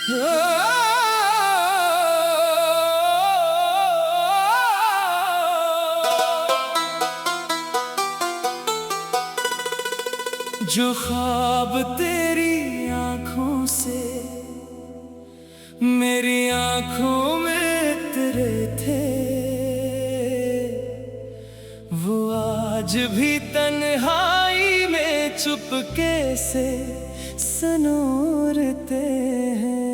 जो ख्वाब तेरी आंखों से मेरी आंखों में तेरे थे, वो आज भी तन्हाई में चुपके से सनोरते हैं।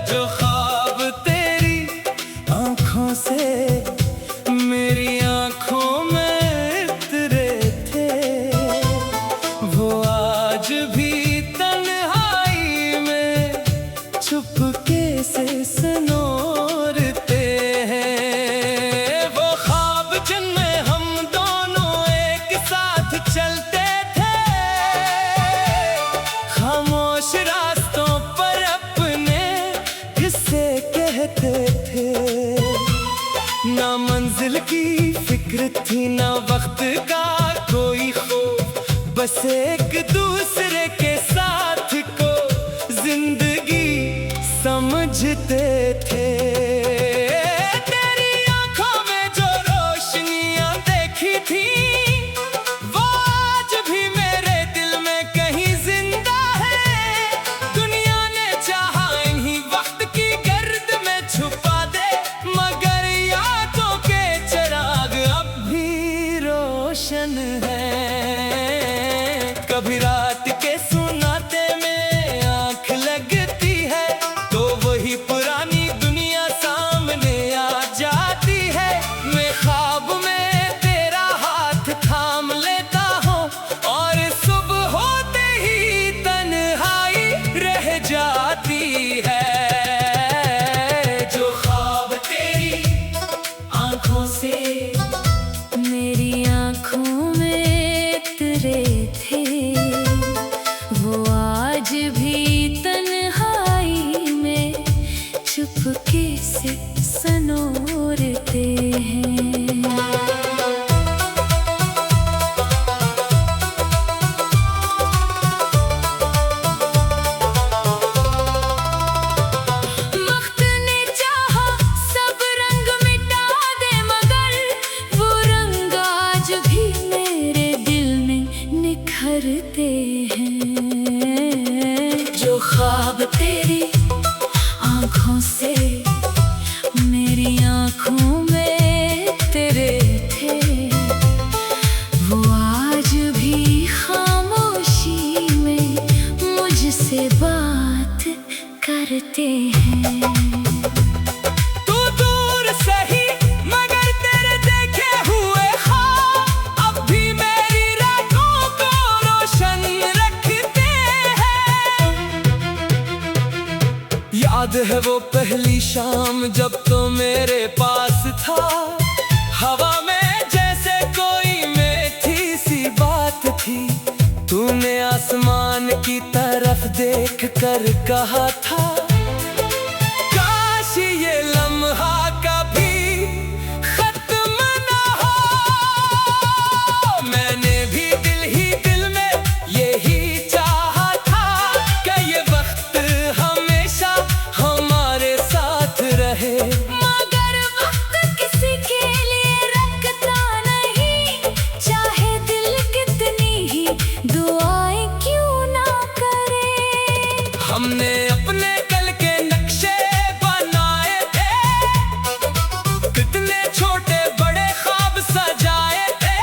जो ख्वाब तेरी आंखों से मेरी आंखों में तेरे थे, वो आज भी तन्हाई में चुपके से सनोरते हैं। वो ख्वाब जिनमें हम दोनों एक साथ चलते थे, खामोश रास्तों पर अपने किस्से कहते थे। ना मंजिल की फिक्र थी ना वक्त का कोई खौफ, बस एक दूसरे के साथ को जिंदगी समझते थे। तेरी आंखों में जो रोशनियां देखी थी, वो आज भी मेरे दिल में कहीं जिंदा है। दुनिया ने चाहा इन्हीं वक्त की गर्द में छुपा दे, मगर यादों के चिराग अब भी रोशन है। कभी रात के सुनाते में आंख लगती है, तो वही पुरानी दुनिया सामने आ जाती है। मैं ख्वाब में तेरा हाथ थाम लेता हूँ, और सुबह होते ही तन्हाई रह जाती है। जो ख्वाब तेरी आंखों से मेरी आंखों में तेरे थे, वो आज भी तन्हाई में चुपके से सनोरते हैं। वक्त ने चाहा सब रंग मिटा दे, मगर वो रंग आज भी मेरे दिल में निखरते हैं। जो ख्वाब तेरी आंखों से मेरी आंखों में तेरे थे, वो आज भी खामोशी में मुझसे बात करते हैं। तू दूर सही मगर तेरे देखे हुए ख्वाब अब भी मेरी रातों को रोशन रखते हैं। याद है वो पहली शाम जब तो मेरे पास था, हवा में जैसे कोई मीठी सी बात थी। तूने आसमान की तरफ देख कर कहा था, काश ये लम्हा कभी खत्म ना हो। मैंने भी दिल में यही चाहा था, कि ये वक्त हमेशा हमारे साथ रहे। मगर वक्त किसी के लिए रखता नहीं, चाहे दिल कितनी ही दुआएं क्यों ना करे। हमने अपने कल के नक्शे बनाए थे, कितने छोटे बड़े ख्वाब सजाए थे।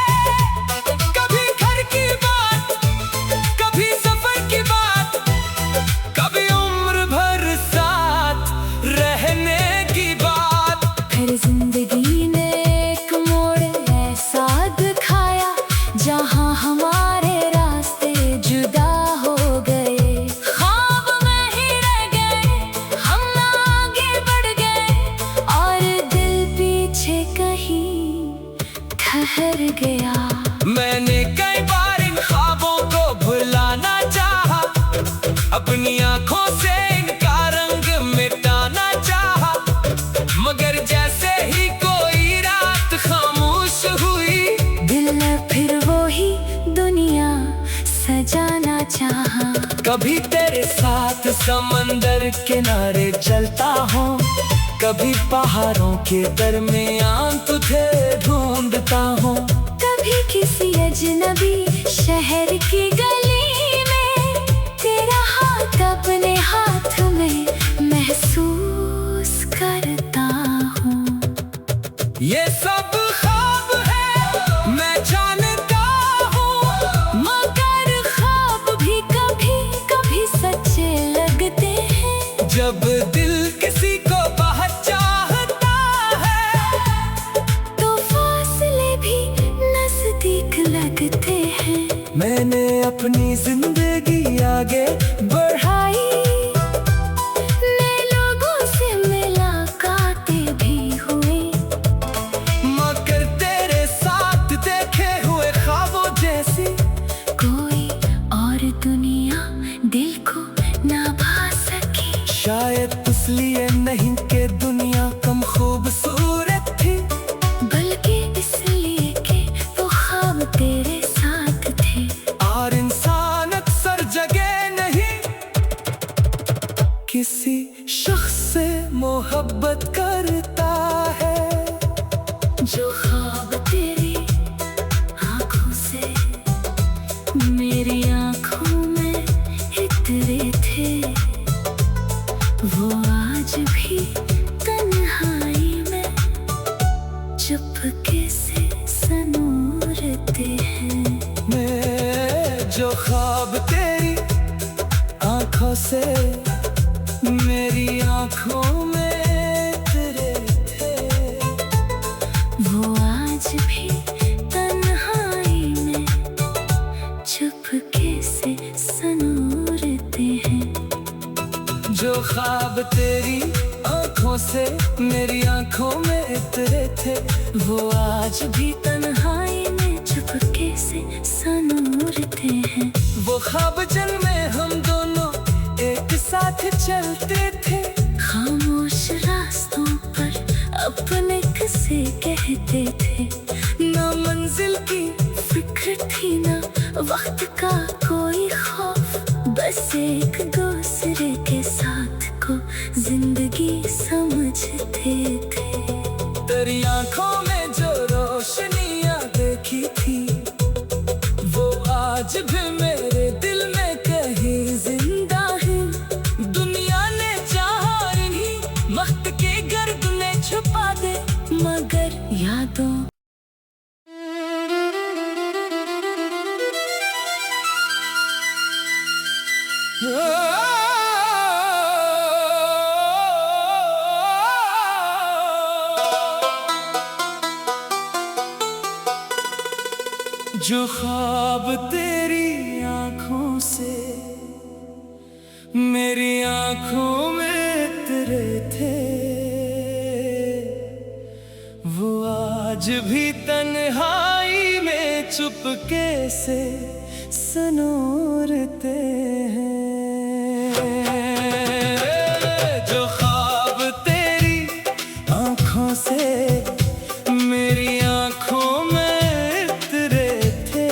कभी घर की बात, कभी सफर की बात, कभी उम्र भर साथ रहने की बात। फिर जिंदगी ने एक मोड़ ऐसा दिखाया, जहां हमारे रास्ते जुदा हो गए। ख्वाब में ही रह गए, हम आगे बढ़ गए, और दिल पीछे कहीं ठहर गया। मैंने कई बार इन ख्वाबों को भुलाना चाहा, अपनी आंखों से इनका रंग मिटाना चाहा, मगर जैसे ही कोई रात खामोश हुई, दिल ने फिर वो ही दुनिया सजाना चाहा। कभी तेरे समंदर किनारे चलता हूँ, कभी पहाड़ों के दरमियान तुझे ढूंढता हूँ। कभी किसी अजनबी शहर की गली में तेरा हाथ अपने हाथ में महसूस करता हूँ। ये सब ख्वाब है मैं जानता हूँ, मगर ख्वाब भी कभी कभी सच्चे लगते हैं। जब दिल किसी को बहुत चाहता है तो फासले भी नजदीक लगते हैं। मैंने अपनी जिंदगी आगे बढ़ाई, नए लोगों से मुलाकातें भी हुई, मगर तेरे साथ देखे हुए ख्वाबों जैसी कोई और दुनिया दिल को ना भा सकी। शायद इसलिए नहीं कि दुनिया कम खूबसूरत थी, बल्कि इसलिए कि वो ख्वाब तेरे साथ थे। और इंसान अक्सर जगह नहीं किसी शख्स से मोहब्बत करता है। जो ख्वाब तेरी आंखों से मेरी आंखों में इतरे थे, वो आज भी तन्हाई में चुपके से सनूरते हैं। मैं जो ख्वाब तेरी आंखों से मेरी आंखों में तेरे थे, वो आज भी तन्हाई में चुपके से सनूरते हैं। जो ख्वाब तेरी आंखों से मेरी आंखों में उतरे थे, वो आज भी तन्हाई में चुपके से सनूरते हैं। वो ख्वाब जिनमें हम दोनों एक साथ चलते थे, खामोश रास्तों पर अपने किस्से कहते थे। ना मंजिल की फिक्र थी ना वक्त का कोई खौफ, बस एक दूसरे के साथ को जिंदगी समझते थे। तेरी आंखों में जो रोशनियां देखी थी, वो आज भी मेरे दिल में कहीं जिंदा है। दुनिया ने चाहा इन्हीं वक्त के गर्द में छुपा दे, मगर यादों जो ख्वाब तेरी आंखों से मेरी आंखों में तेरे थे, वो आज भी तन्हाई में चुपके से सनूरते हैं। जो ख्वाब तेरी आंखों से मेरी आंखों में तेरे थे,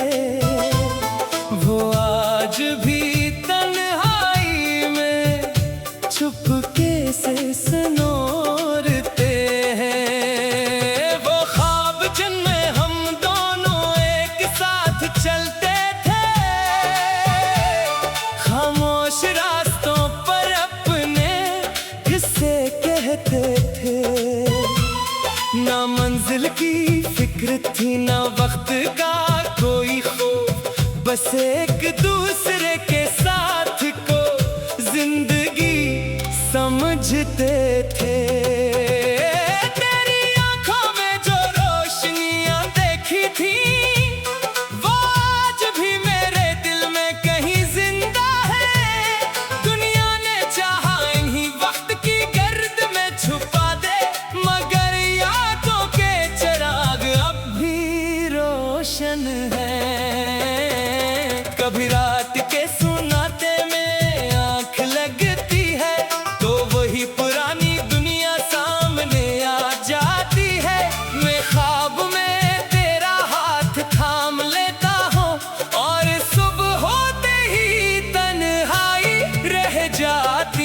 वो आज भी तन्हाई में चुपके से सनूरते हैं। वो ख्वाब जिनमें हम दोनों एक साथ चलते थे, खामोश रास्तों पर अपने किस्से कहते थे। ना मंजिल की फिक्र थी ना वक्त का कोई खौफ, बस एक दूसरे के साथ को जिंदगी समझते थे। तेरी आंखों में जो रोशनियां देखी थी, वो आज भी मेरे दिल में कहीं जिंदा है। दुनिया ने चाहा इन्हीं वक्त की गर्द में छुपा दे, मगर यादों के चिराग अब भी रोशन है। कभी रात के सुनाते में आंख लगती है, तो वही पुरानी दुनिया सामने आ जाती है। मैं ख्वाब में तेरा हाथ थाम लेता हूँ, और सुबह होते ही तन्हाई रह जाती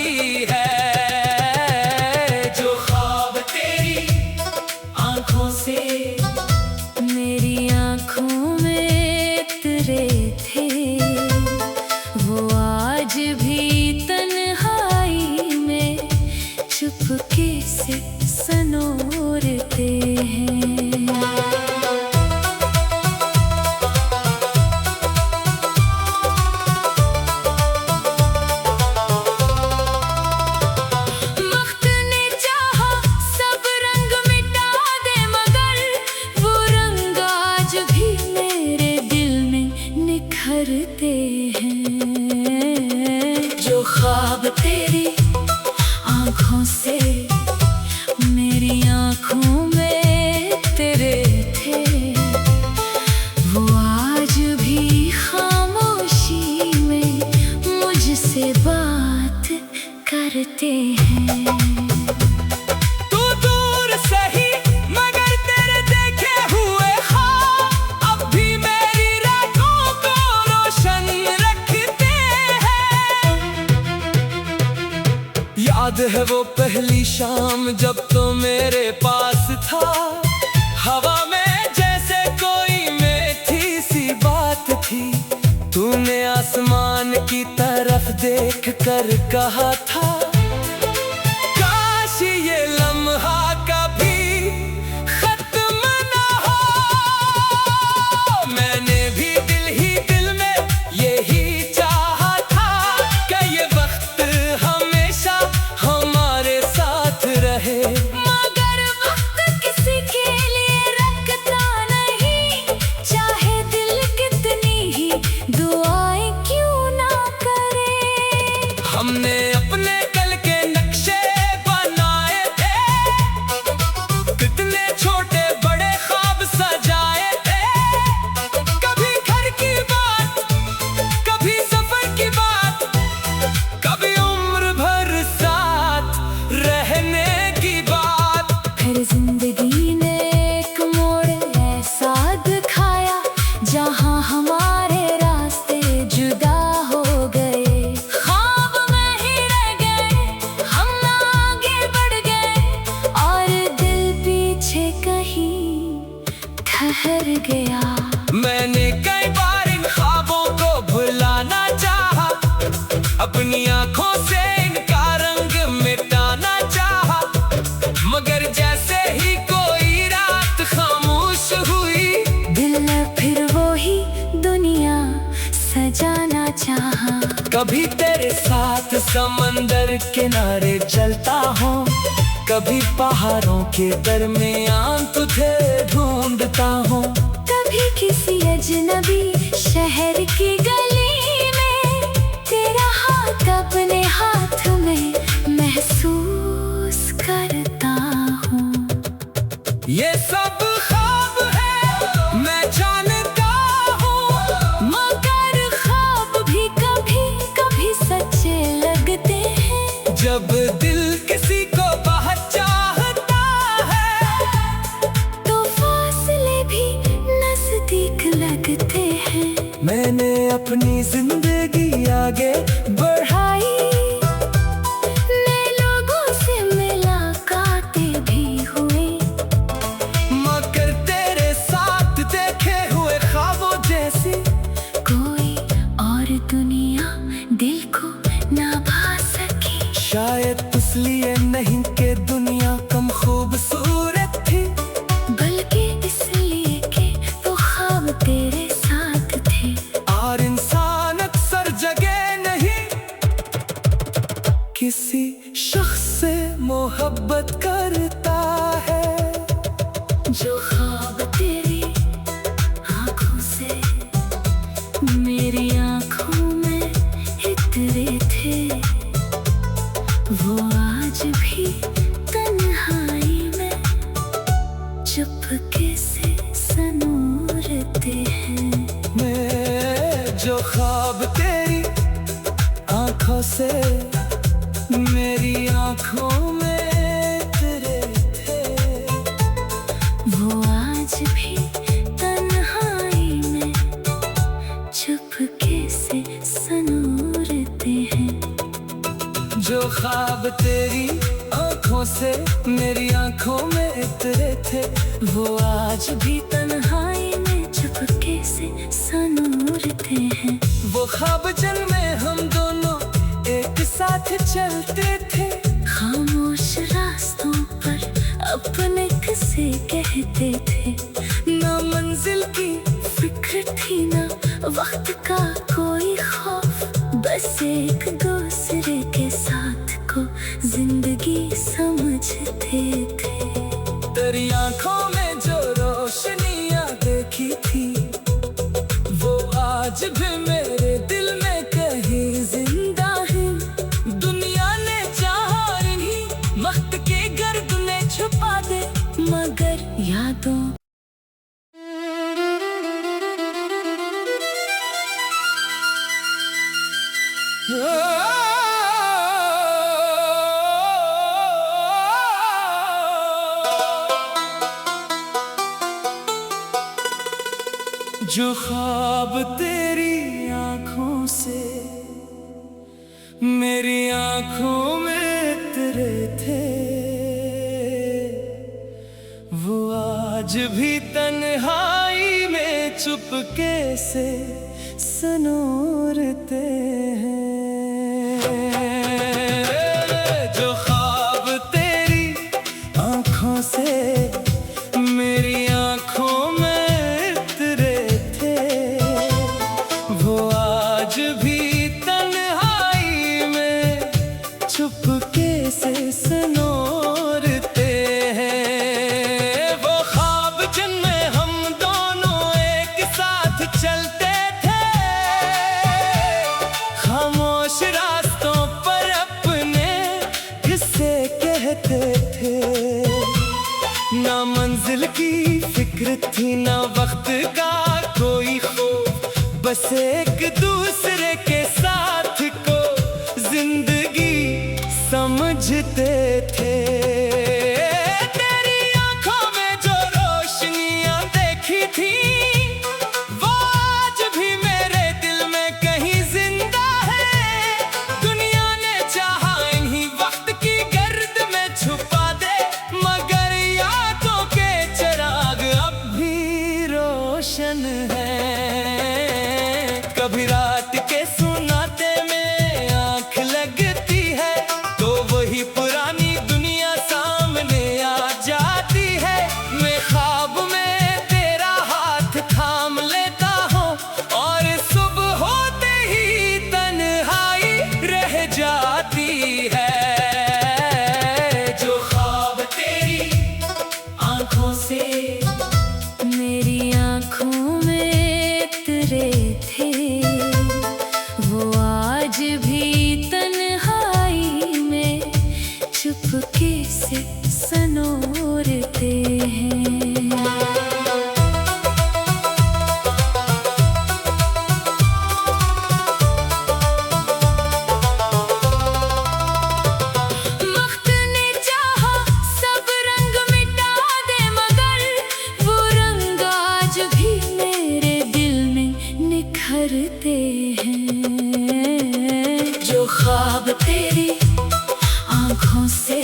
करते हैं। जो ख्वाब तेरी आँखों से मेरी आँखों में तेरे थे, वो आज भी खामोशी में मुझसे बात करते हैं। तू दूर सही मगर तेरे देखे हुए ख्वाब अब भी मेरी रातों को रोशन रखते हैं। याद है वो पहली शाम जब तो मेरे पास था, हवा में जैसे कोई मीठी सी बात थी। तूने आसमान की तरफ देख कर कहा था, काश ये लम्हा कभी खत्म ना हो। मैंने भी दिल में यही चाहा था कि ये वक्त हमेशा हमारे साथ रहे। मगर वक्त किसी के लिए रखता नहीं, चाहे दिल कितनी ही दुआएं क्यों ना करे। हमने अपने कल के नक्शे बनाए थे, कितने छोटे बड़े ख्वाब सजाए थे। कभी घर की बात, कभी सफर की बात, कभी उम्र भर साथ रहने की बात। फिर जिंदगी ने एक मोड़ ऐसा दिखाया जहां हमारे रास्ते जुदा हो गए। ख्वाब में ही रह गए, हम आगे बढ़ गए और दिल पीछे कहीं ठहर गया। मैंने कई बार इन ख्वाबों को भुलाना चाहा, अपनी आंखों से इनका रंग मिटाना चाहा। मगर जैसे ही कोई रात खामोश हुई, दिल ने फिर वो ही दुनिया सजाना चाहा। कभी तेरे साथ समंदर किनारे चलता हूँ, कभी पहाड़ों के दरमियान तुझे ढूंढता हूँ। कभी किसी अजनबी शहर की गली में तेरा हाथ अपने हाथ में महसूस करता हूँ। ये सब ख्वाब है मैं जानता हूँ, मगर ख्वाब भी कभी कभी सच्चे लगते हैं। जब दिल किसी को बहुत चाहता है, तो फासले भी नजदीक लगते हैं। मैंने अपनी जिंदगी आगे बढ़ाई, नए लोगों से मुलाकातें भी हुई। मगर तेरे साथ देखे हुए ख्वाबों जैसी कोई और दुनिया दिल को ना भा सकी। शायद इसलिए नहीं कि दुनिया कम खूबसूरत थी, बल्कि इसलिए कि वो ख्वाब तेरे साथ थे। और इंसान अक्सर जगह नहीं किसी शख्स से मोहब्बत करता है। जो ख्वाब तेरी आँखों से मेरी आँखों में उतरे थे, वो आज भी तन्हाई में चुपके से सनूरते हैं। मैं जो ख्वाब तेरी आंखों से मेरी आंखों में तेरे थे, वो आज भी तन्हाई में चुपके से सनूरते हैं। जो ख्वाब तेरी आंखों से मेरी आंखों में उतरे थे, वो आज भी तन्हाई में चुपके से सनूरते हैं। वो ख्वाब जिनमें हम दोनों एक साथ चलते थे, खामोश रास्तों पर अपने किस्से कहते थे। ना मंजिल की फिक्र थी ना वक्त का कोई खौफ, बस एक दूसरे के साथ को जिंदगी समझते थे। तेरी आंखों में जो रोशनियां देखी थी, वो आज भी मैं जो ख्वाब तेरी आंखों से मेरी आंखों में तेरे थे, वो आज भी तन्हाई में चुपके से सनोरते हैं। जो ख्वाब तेरी आंखों से मेरी आंखों में तेरे थे, वो आज भी तन्हाई में चुपके से सनोरते हैं। वो ख्वाब जिनमें हम दोनों एक साथ चलते थे, खामोश रास्तों पर अपने किस्से कहते थे। ना मंजिल की फिक्र थी ना वक्त का कोई खौफ, बस एक दूसरे के साथ को जिंदगी समझते थे। तेरी आंखों में जो रोशनियां देखी थी, वो आज भी मेरे दिल में कहीं जिंदा है। दुनिया ने चाहा इन्हीं वक्त की गर्द में छुपा दे, मगर यादों के चिराग अब भी रोशन है। कभी रात के सुनाते में आंख लगती है, तो वही पुरानी दुनिया सामने आ जाती है। मैं ख्वाब में तेरा हाथ थाम लेता हूँ, और सुबह होते ही तन्हाई रह जाती है। जो ख्वाब तेरी आंखों से मेरी आंखों में तेरे थे, वो आज भी तन्हाई में चुपके से सनोरते हैं। वक्त ने चाहा सब रंग मिटा दे, मगर वो रंग आज भी मेरे दिल में निखरते हैं। जो ख्वाब तेरी आंखों से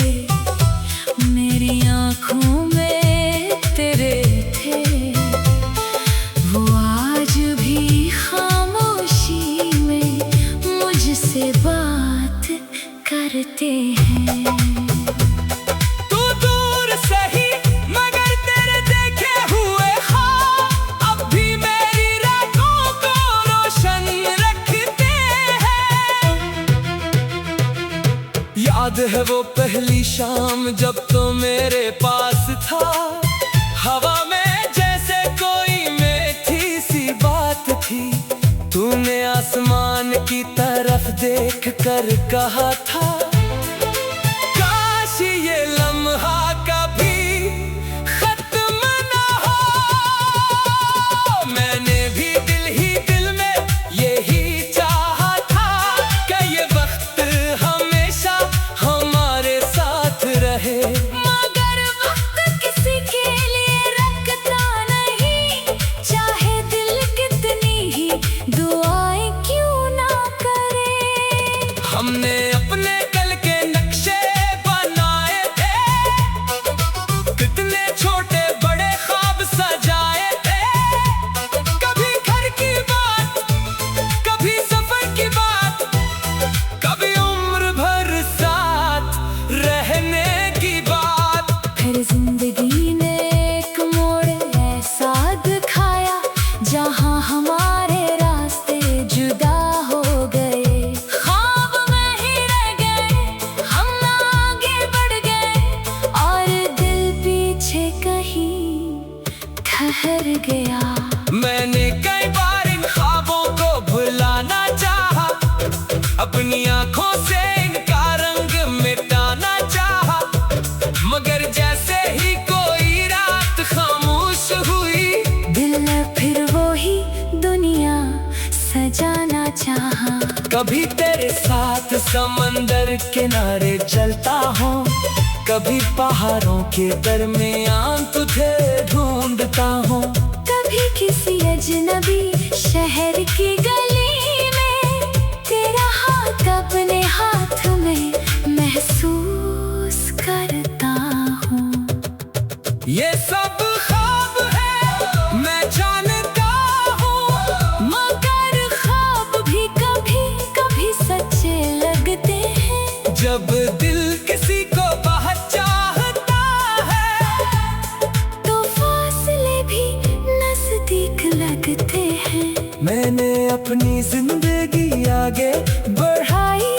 मेरी आंखों में तेरे थे, वो आज भी खामोशी में मुझसे बात करते हैं। तू दूर सही मगर तेरे देखे हुए ख्वाब अब भी मेरी रातों को रोशन रखते हैं। याद है वो पहली शाम जब तो मेरे पास था, हवा में जैसे कोई मीठी सी बात थी। तूने आसमान की तरफ देख कर कहा था, काश ये लम्हा कभी खत्म ना हो। मैंने भी दिल में यही चाहा था, कि ये वक्त हमेशा हमारे साथ रहे। मगर वक्त किसी के लिए रखता नहीं, चाहे दिल कितनी ही दुआएं क्यों ना करे। हमने अपने कल के नक्शे बनाए थे, कितने छोटे बड़े ख्वाब सजाए थे। कभी घर की बात, कभी सफर की बात, कभी उम्र भर साथ रहने की बात। फिर जिंदगी ने एक मोड़ ऐसा दिखाया, जहां हमारे रास्ते जुदा हो गए। ख्वाब में ही रह गए, हम ना आगे बढ़ गए, और दिल पीछे कहीं ठहर गया। मैंने कई बार इन ख्वाबों को भुलाना चाहा, अपनी आंखों से इनका रंग मिटाना चाहा, मगर जैसे ही कोई रात खामोश हुई, दिल फिर वो ही दुनिया सजाना चाहा। कभी तेरे साथ समंदर किनारे चलता हूँ, कभी पहाड़ों के दरमियान तुझे ढूंढता हूँ। कभी किसी अजनबी शहर की गली में तेरा हाथ अपने हाथ में महसूस करता हूँ। ये सब ख्वाब है मैं जानता हूँ, मगर ख्वाब भी कभी कभी सच्चे लगते हैं। जब दिल किसी को बहुत चाहता है तो फासले भी नजदीक लगते हैं। मैंने अपनी जिंदगी आगे बढ़ाई,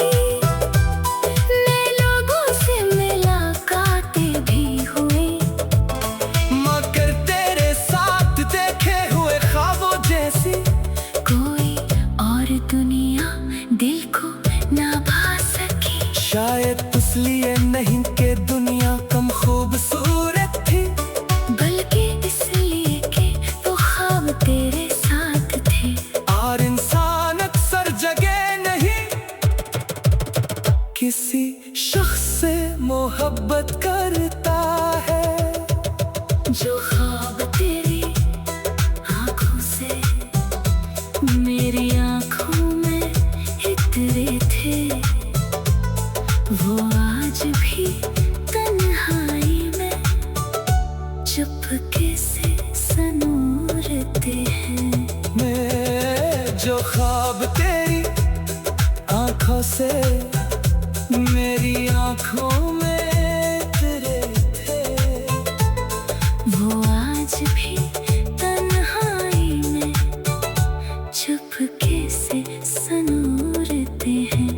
नए लोगों से मुलाकातें भी हुई, मगर तेरे साथ देखे हुए ख्वाबों जैसी कोई और दुनिया दिल को ना भा सकी। शायद इसलिए नहीं कि दुनिया कम खूबसूरत थी, बल्कि इसलिए कि वो ख्वाब तेरे साथ थे। और इंसान अक्सर जगह नहीं किसी शख्स से मोहब्बत करता है। जो ख्वाब तेरी आंखों से मेरी आंखों में इतरे थे, वो आज भी तन्हाई में चुपके से सनूरते हैं। मैं जो ख्वाब तेरी आंखों से मेरी आंखों में तेरे थे, वो आज भी तन्हाई में चुपके से सनूरते हैं।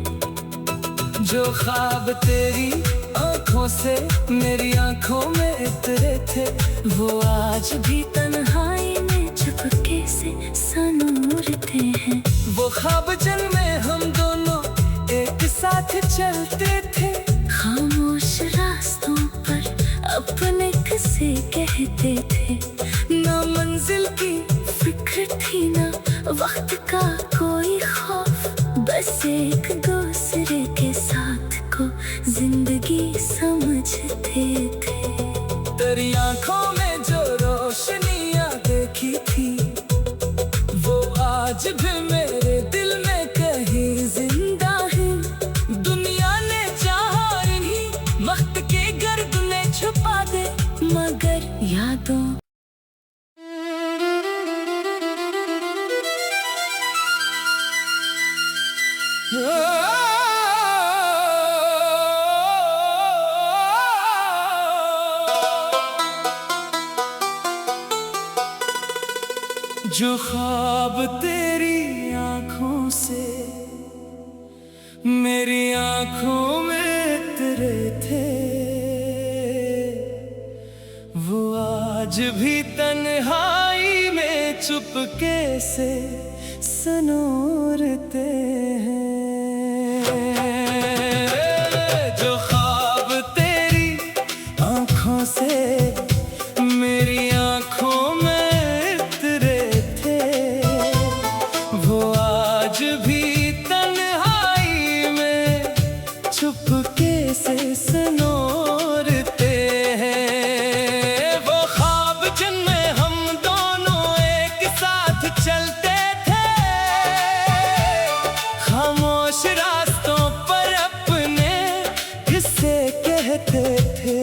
जो ख्वाब तेरी आंखों से मेरी आंखों में उतरे थे, वो आज भी तन्हाई में चुपके से सनूरते हैं। वो ख्वाब जिनमें हम दोनों एक साथ चलते थे, खामोश रास्तों पर अपने किस्से कहते थे। ना मंजिल की फिक्र थी ना वक्त का कोई खौफ, बस एक दूसरे के साथ को जिंदगी समझते थे। तेरी आंखों में जो रोशनियां देखी थी, वो आज भी मेरे दिल में कहीं जिंदा है। दुनिया ने चाहा इन्हीं वक्त के गर्द में छुपा दे, मगर यादों जो ख्वाब तेरी आंखों से मेरी आंखों में उतरे थे, वो आज भी तन्हाई में चुपके से सनूरते हैं। जो ख्वाब तेरी आंखों से मेरी आंखों में उतरे थे, वो आज भी तन्हाई में चुपके से सनूरते हैं। वो ख्वाब जिनमें हम दोनों एक साथ चलते थे, खामोश रास्तों पर अपने किस्से कहते थे।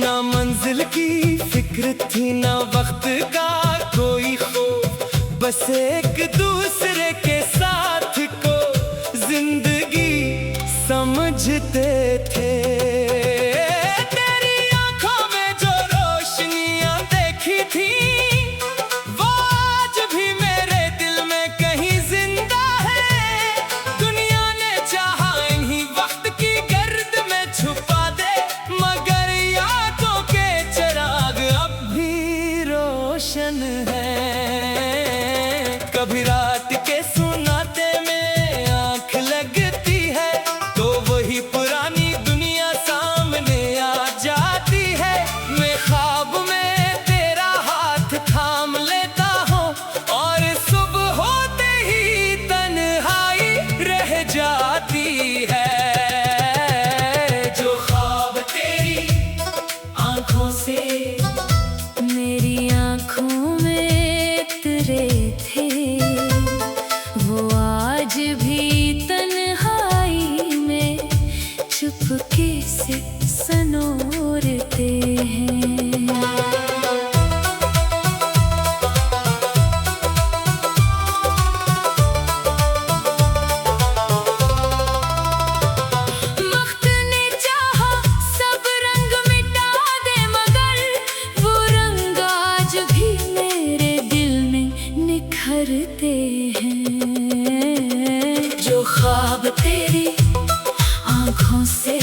ना मंजिल की फिक्र थी ना वक्त का कोई खौफ, बस एक दूसरे के साथ को जिंदगी समझते थे। तेरी आंखों में जो रोशनियां देखी थी, वो आज भी मेरे दिल में कहीं जिंदा है। दुनिया ने चाहा इन्हीं वक्त की गर्द में छुपा दे, मगर यादों के चिराग अब भी रोशन है। कभी रात के सुनाते में आंख लगती है, तो वही पुरानी दुनिया सामने आ जाती है। मैं ख्वाब में तेरा हाथ थाम लेता हूँ, और सुबह होते ही तन्हाई करते हैं। जो ख्वाब तेरी आँखों से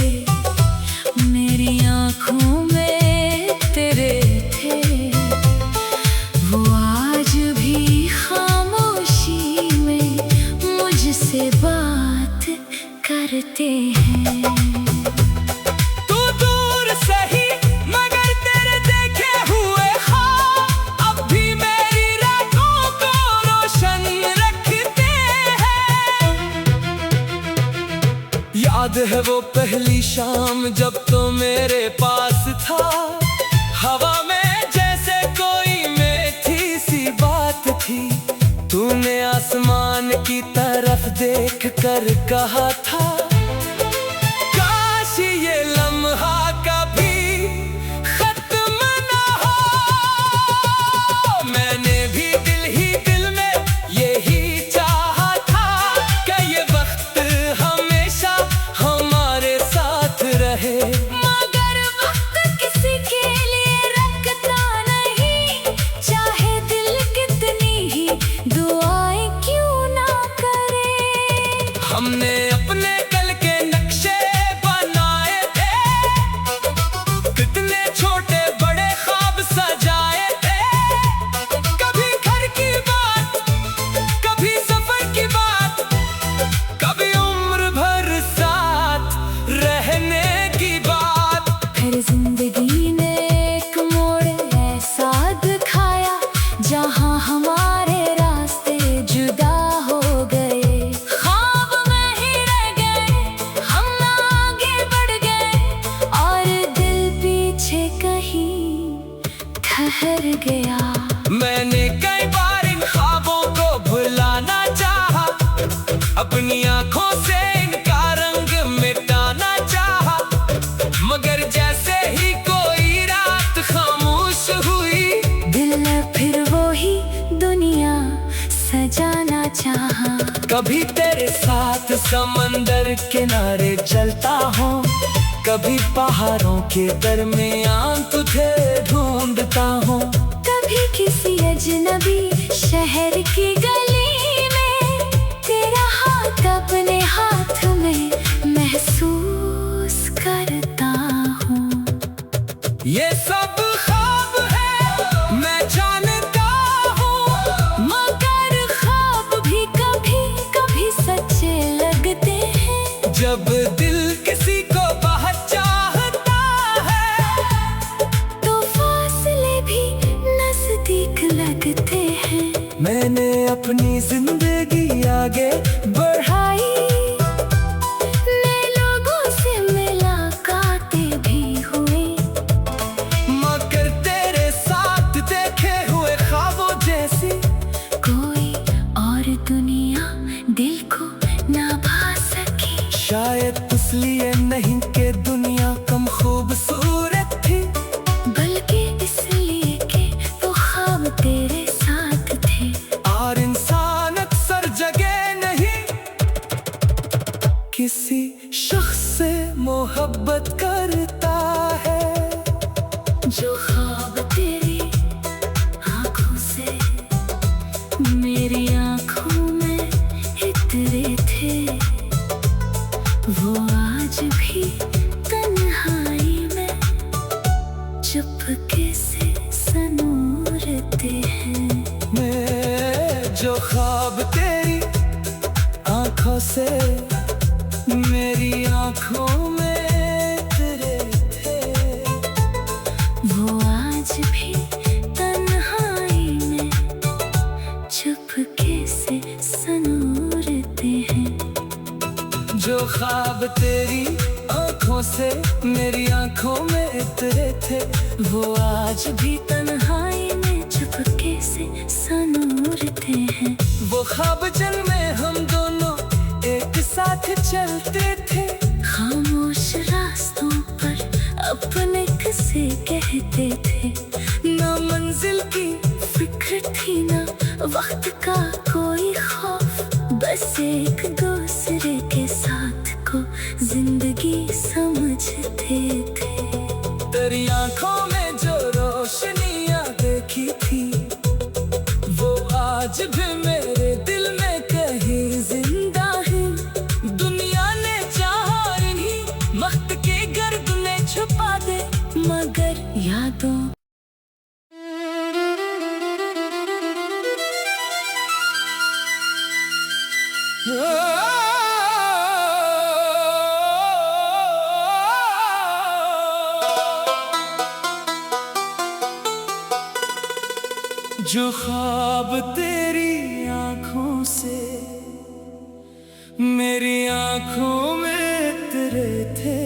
मेरी आँखों में तेरे थे, वो आज भी खामोशी में मुझसे बात करते हैं। तू दूर सही मगर तेरे देखे हुए ख्वाब अब भी मेरी रातों को रोशन रखते हैं। याद है वो पहली शाम जब तो मेरे पास था, हवा में जैसे कोई मीठी सी बात थी। तूने आसमान की तरफ देख कर कहा था, काश ये लम्हा कभी खत्म ना हो। मैंने भी दिल ही दिल में यही चाहा था कि ये वक्त हमेशा हमारे साथ रहे। मगर वक्त किसी के लिए रखता नहीं, चाहे दिल कितनी ही दुआएं क्यों ना करे। हमने अपने कल के नक्शे बनाए थे, कितने छोटे बड़े ख्वाब सजाए थे। कभी घर की बात, कभी सफर की बात, कभी उम्र भर साथ रहने की बात। फिर जिंदगी ने एक मोड़ ऐसा दिखाया जहां हमारे रास्ते जुदा हो गए। ख्वाब में ही रह गए, हम आगे बढ़ गए और दिल पीछे कहीं ठहर गया। मैंने कई बार इन ख्वाबों को भुलाना चाहा, अपनी आंखों से इनका रंग मिटाना चाहा। मगर जैसे ही कोई रात खामोश हुई, दिल ने फिर वो ही दुनिया सजाना चाहा। कभी तेरे साथ समंदर किनारे चलता हूँ, कभी पहाड़ों के दरमियान तुझे ढूंढता हूँ। कभी किसी अजनबी शहर की गली में तेरा हाथ अपने हाथ में महसूस करता हूँ। ये सब ख्वाब है मैं जानता हूँ, मगर ख्वाब भी कभी कभी सच्चे लगते हैं। जब दिल किसी को बहुत चाहता है तो फासले भी नजदीक लगते हैं। मैंने अपनी जिंदगी आगे बढ़ाई, नए लोगों से मुलाकातें भी हुई। मगर तेरे साथ देखे हुए ख्वाबों जैसी कोई और दुनिया दिल को ना भा सकी। शायद इसलिए नहीं कि दुनिया कम खूबसूरत थी, बल्कि इसलिए कि वो ख्वाब तेरे साथ थे। और इंसान अक्सर जगह नहीं किसी शख्स से मोहब्बत करता है। जो ख्वाब तेरी आँखों से मेरी आँखों में इतरे थे, वो आज भी तन्हाई में चुपके से सनूरते हैं। मैं जो ख्वाब तेरी आंखों से मेरी आंखों में तेरे थे, वो आज भी तन्हाई में चुपके से सनूरते हैं। जो ख्वाब तेरी आंखों से मेरी आंखों में उतरे थे, वो आज भी तन्हाई में चुपके से सनूरते हैं। वो ख्वाब जिनमें हम दोनों एक साथ चलते थे, खामोश रास्तों पर अपने किस्से कहते थे। ना मंजिल की फिक्र थी ना वक्त का कोई खौफ, बस एक दूसरे के साथ को जिंदगी समझते थे। तेरी आंखों में जो रोशनियां देखी थी, वो आज भी मैं जो ख्वाब तेरी आंखों से मेरी आंखों में तेरे थे,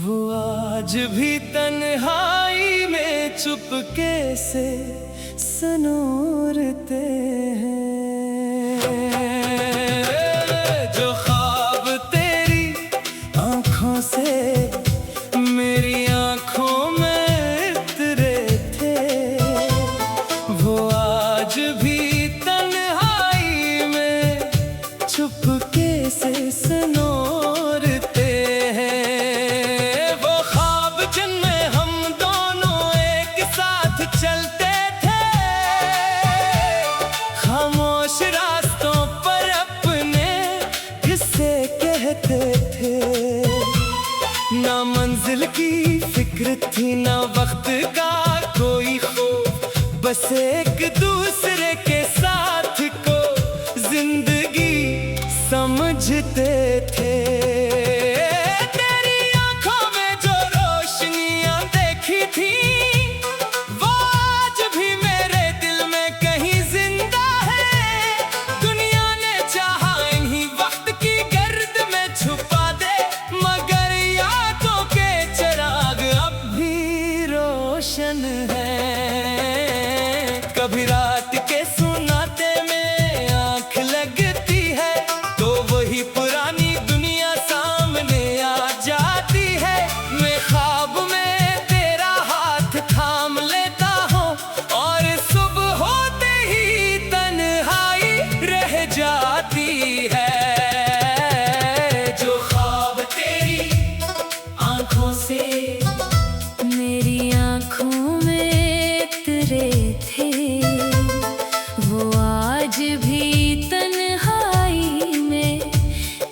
वो आज भी तन्हाई में चुपके से सनोरते हैं। जो ख्वाब तेरी आंखों से मेरी आंखों में तेरे थे, वो आज भी तन्हाई में चुपके से सनोरते हैं। वो ख्वाब जिनमें हम दोनों एक साथ चलते थे, खामोश रास्तों पर अपने किस्से कहते थे। ना मंजिल की फिक्र थी ना वक्त का कोई खौफ, बस एक दूसरे के साथ को जिंदगी समझते थे। तेरी आंखों में जो रोशनियां देखी थी, वो आज भी मेरे दिल में कहीं जिंदा है। दुनिया ने चाहा इन्हीं वक्त की गर्द में छुपा दे, मगर यादों के चिराग अब भी रोशन है। कभी रात के सुनाते में आंख लगती है, तो वही पुरानी दुनिया सामने आ जाती है। मैं ख्वाब में तेरा हाथ थाम लेता हूँ, और सुबह होते ही तन्हाई रह जाती है। जो ख्वाब तेरी आंखों से मेरी आंखों में तेरे थे, वो आज भी तन्हाई में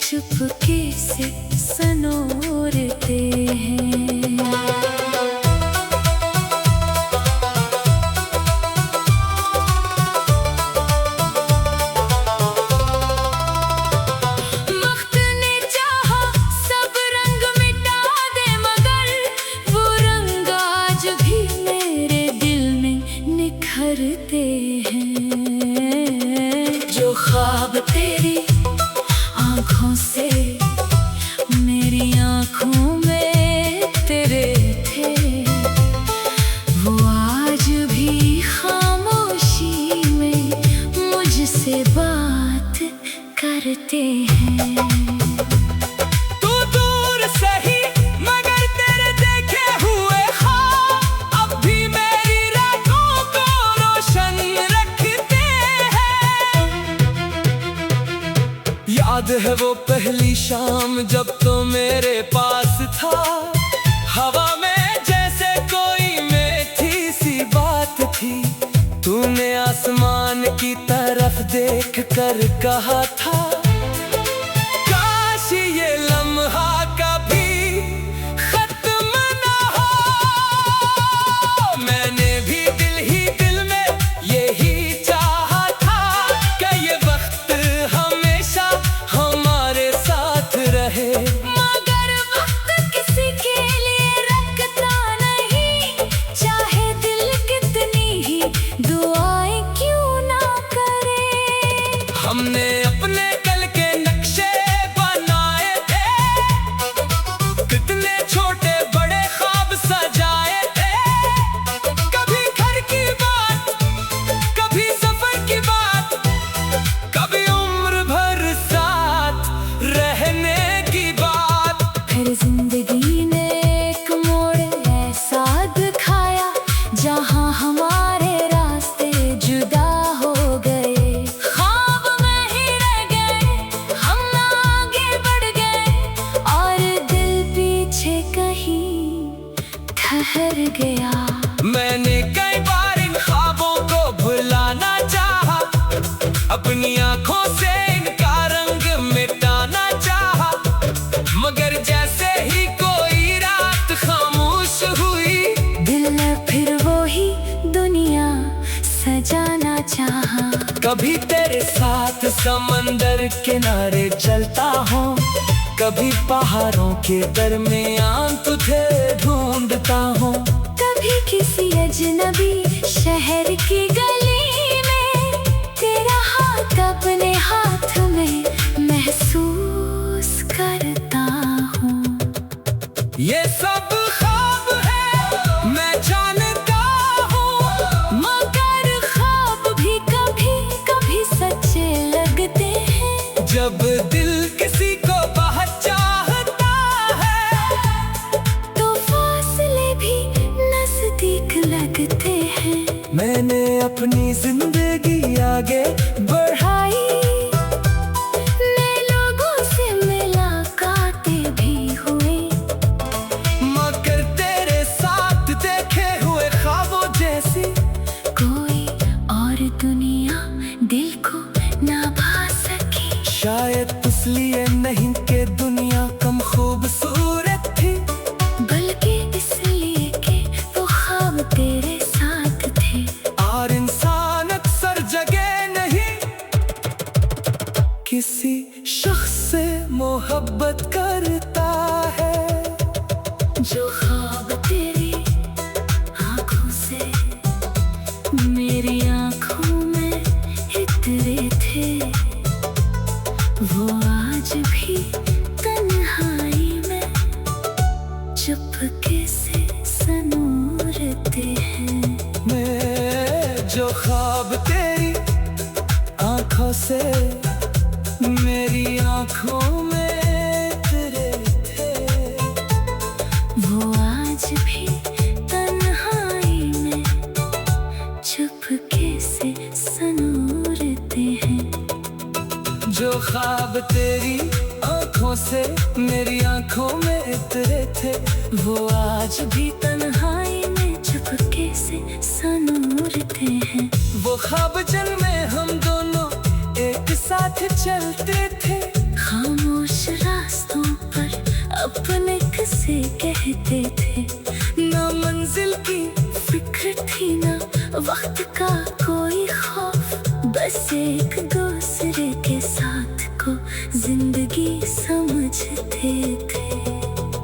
चुपके से सनोरते हैं। वक्त ने चाहा सब रंग मिटा दे, मगर वो रंग आज भी मेरे दिल में निखरते हैं। जो ख्वाब तेरी आंखों से मेरी आंखों में तेरे थे, वो आज भी खामोशी में मुझसे बात करते हैं। तू दूर सही मगर तेरे देखे हुए ख्वाब अब भी मेरी रातों को रोशन रखते हैं। याद है वो पहली शाम जब तो मेरे पास था, हवा में जैसे कोई मीठी सी बात थी। तूने आसमान की तरफ देख कर कहा था, काश ये लम्हा कभी खत्म ना हो। मैंने भी दिल में यही चाहा था कि ये वक्त हमेशा हमारे साथ रहे। मगर वक्त किसी के लिए रखता नहीं, चाहे दिल कितनी ही दुआएं क्यों ना करे। हमने अपने कल के नक्शे बनाए थे, कितने छोटे बड़े ख्वाब सजाए थे। कभी घर की बात, कभी सफर की बात, कभी उम्र भर साथ रहने की बात। फिर जिंदगी ने एक मोड़ ऐसा दिखाया, जहां हमारे रास्ते जुदा हो गए। ख्वाब में ही रह गए, हम आगे बढ़ गए, और दिल पीछे कहीं ठहर गया। मैंने कई बार इन ख्वाबों को भुलाना चाहा, अपनी आंखों से इनका रंग मिटाना चाहा, मगर जैसे ही कोई रात खामोश हुई, दिल फिर वो ही दुनिया कभी तेरे साथ समंदर किनारे चलता हूँ, कभी पहाड़ों के दरमियान तुझे ढूंढता हूँ। कभी किसी अजनबी शहर की गली में तेरा हाथ अपने हाथ में महसूस करता हूँ। ये सब ख्वाब है मैं जानता हूँ, मगर ख्वाब भी कभी कभी सच्चे लगते हैं। जब दिल किसी को बहुत चाहता है तो फासले भी नजदीक लगते हैं। मैंने अपनी जिंदगी आगे बढ़ाई, नए लोगों से मुलाकातें भी हुई, मगर तेरे साथ देखे हुए ख्वाबों जैसी कोई और दुनिया दिल को ना भा सकी। शायद इसलिए नहीं कि दुनिया कम खूबसूरत थी, बल्कि इसलिए कि वो ख्वाब तेरे साथ थे। और इंसान अक्सर जगह नहीं किसी शख्स से मोहब्बत करता है। जो ख्वाब तेरी आंखों से मेरी आंखों में उतरे थे, वो आज भी तन्हाई में चुपके से सनूरते हैं। मैं जो ख्वाब तेरी आंखों से मेरी आंखों में तेरे थे, वो आज भी तन्हाई में चुपके से सनूरते हैं। जो ख्वाब तेरी आंखों से मेरी आंखों में उतरे थे, वो आज भी तन्हाई में चुपके से सनूरते हैं। वो ख्वाब जिनमें हम दोनों एक साथ चलते थे, खामोश रास्तों पर अपने किस्से कहते थे। ना मंजिल की फिक्र थी ना वक्त का कोई खौफ, बस एक दूसरे के साथ को जिंदगी समझते थे।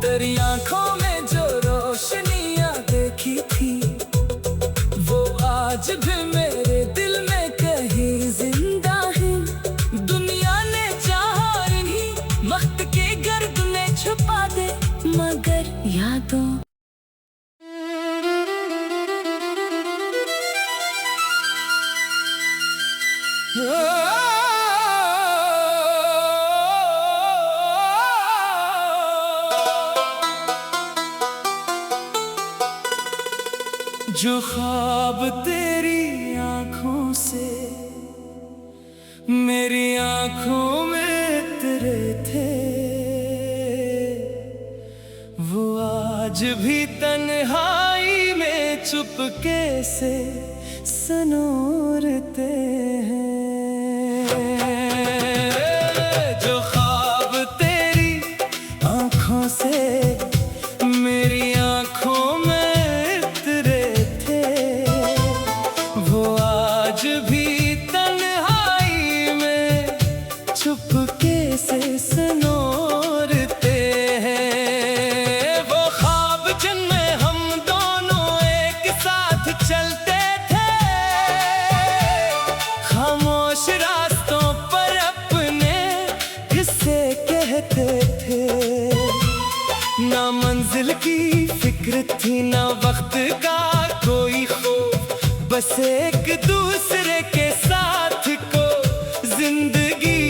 तेरी आंखों में जो रोशनियां देखी थी, वो आज भी मेरे दिल में कहीं जिंदा है। दुनिया ने चाहा इन्हीं वक्त के गर्द में छुपा दे, मगर यादों जो ख्वाब तेरी आंखों से मेरी आंखों में उतरे थे, वो आज भी तन्हाई में चुपके से सनूरते हैं। जो ख्वाब तेरी आंखों से मेरी आंखों में उतरे थे, वो आज भी तन्हाई में चुपके से सनूरते हैं। वो ख्वाब जिनमें हम दोनों एक साथ चलते थे, खामोश रास्तों पर अपने किस्से कहते थे। ना मंजिल की फिक्र थी ना वक्त का कोई खौफ, बस एक दूसरे के साथ को जिंदगी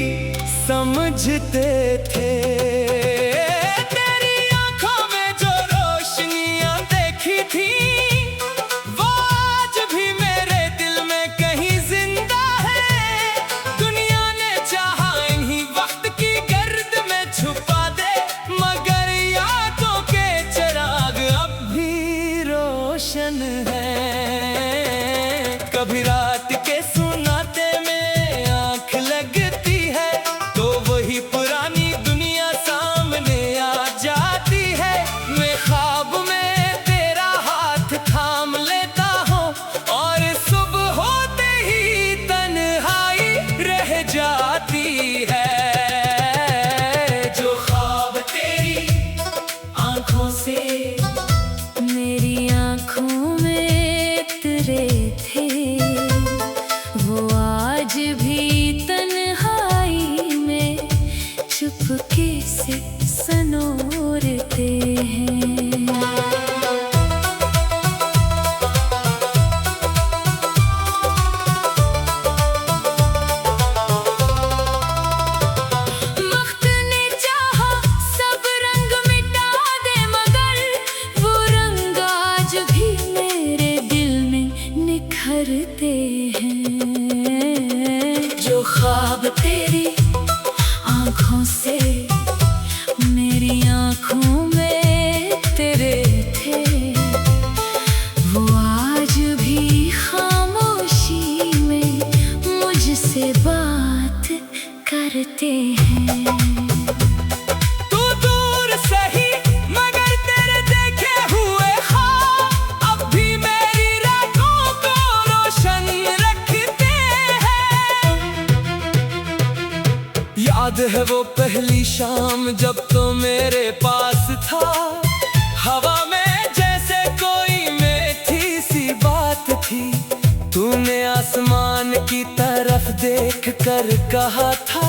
समझते थे। तेरी आंखों में जो रोशनियां देखी थी, वो आज भी मेरे दिल में कहीं जिंदा है। दुनिया ने चाहा इन्हीं वक्त की गर्द में छुपा दे, मगर यादों के चिराग अब भी रोशन है। कभी रात के सुनाते में आंख लगती है, तो वही पुरानी दुनिया सामने आ जाती है। मैं ख्वाब में तेरा हाथ थाम लेता हूँ, और सुबह होते ही तन्हाई भरते हैं। जो ख्वाब तेरी आँखों से मेरी आँखों में तेरे थे, वो आज भी खामोशी में मुझसे बात करते हैं। तू दूर सही मगर तेरे देखे हुए ख्वाब अब भी मेरी रातों को रोशन रखते हैं। याद है वो पहली शाम जब तो मेरे पास था, हवा में जैसे कोई मीठी सी बात थी। तूने आसमान की तरफ देख कर कहा था,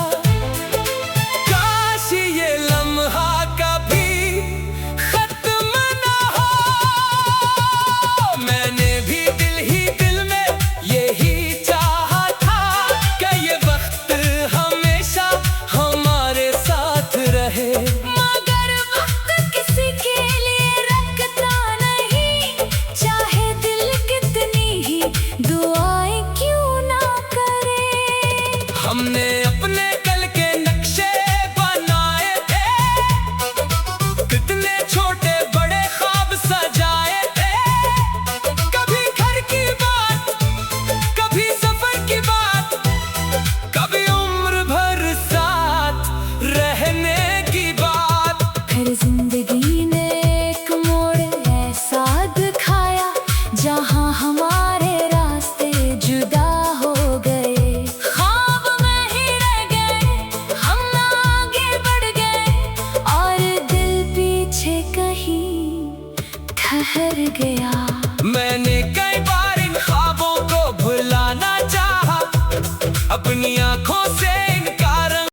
काश ये लम्हा कभी खत्म ना हो। मैंने भी दिल ही दिल में यही चाहा था कि ये वक्त हमेशा हमारे साथ रहे। मगर वक्त किसी के लिए रखता नहीं, चाहे दिल कितनी ही दुआएं क्यों ना करे। हमने अपने कल के नक्शे बनाए थे, कितने छोटे बड़े ख्वाब सजाए थे। कभी घर की बात, कभी सफर की बात, कभी उम्र भर साथ रहने की बात। फिर जिंदगी ने एक मोड़ ऐसा दिखाया जहां हमारे रास्ते जुदा हो गए। ख्वाब में ही रह गए, हम ना आगे बढ़ गए और दिल पीछे कहीं ठहर गया।